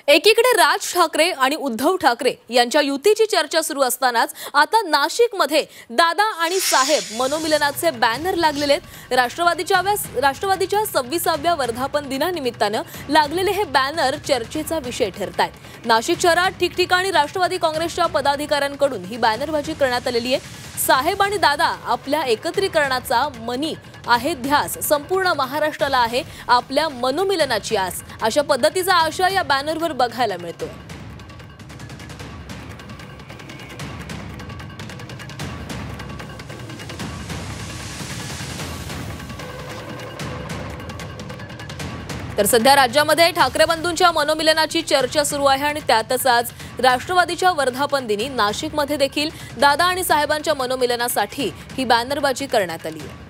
एकीकडे राज ठाकरे आणि उद्धव ठाकरे यांच्या युतीची चर्चा सुरू असतानाच आता नाशिकमध्ये दादा आणि साहेब मनोमिलनाचे बॅनर लागलेले आहेत। राष्ट्रवादीच्या 26व्या वर्धापन दिनानिमित्ताने लागलेले हे बॅनर चर्चेचा विषय ठरतायत। नाशिक शहरात ठिकठिकाणी राष्ट्रवादी काँग्रेसच्या पदाधिकाऱ्यांकडून ही बॅनरबाजी करण्यात आलेली आहे। साहेब आणि दादा आपल्या एकत्रीकरणाचा मनी आहे ध्यास, संपूर्ण महाराष्ट्राला आहे आपल्या मनोमिलनाची आस, अशा पद्धतीचा आशय या बॅनरवर बघायला मिळतो। तर सध्या राज्यामध्ये ठाकरे बंधूंच्या मनोमिलनाची चर्चा सुरू आहे आणि त्यातच आज राष्ट्रवादीच्या वर्धापन दिनी नाशिकमध्ये देखील दादा आणि साहेबांच्या मनोमिलनासाठी ही बॅनरबाजी करण्यात आली आहे।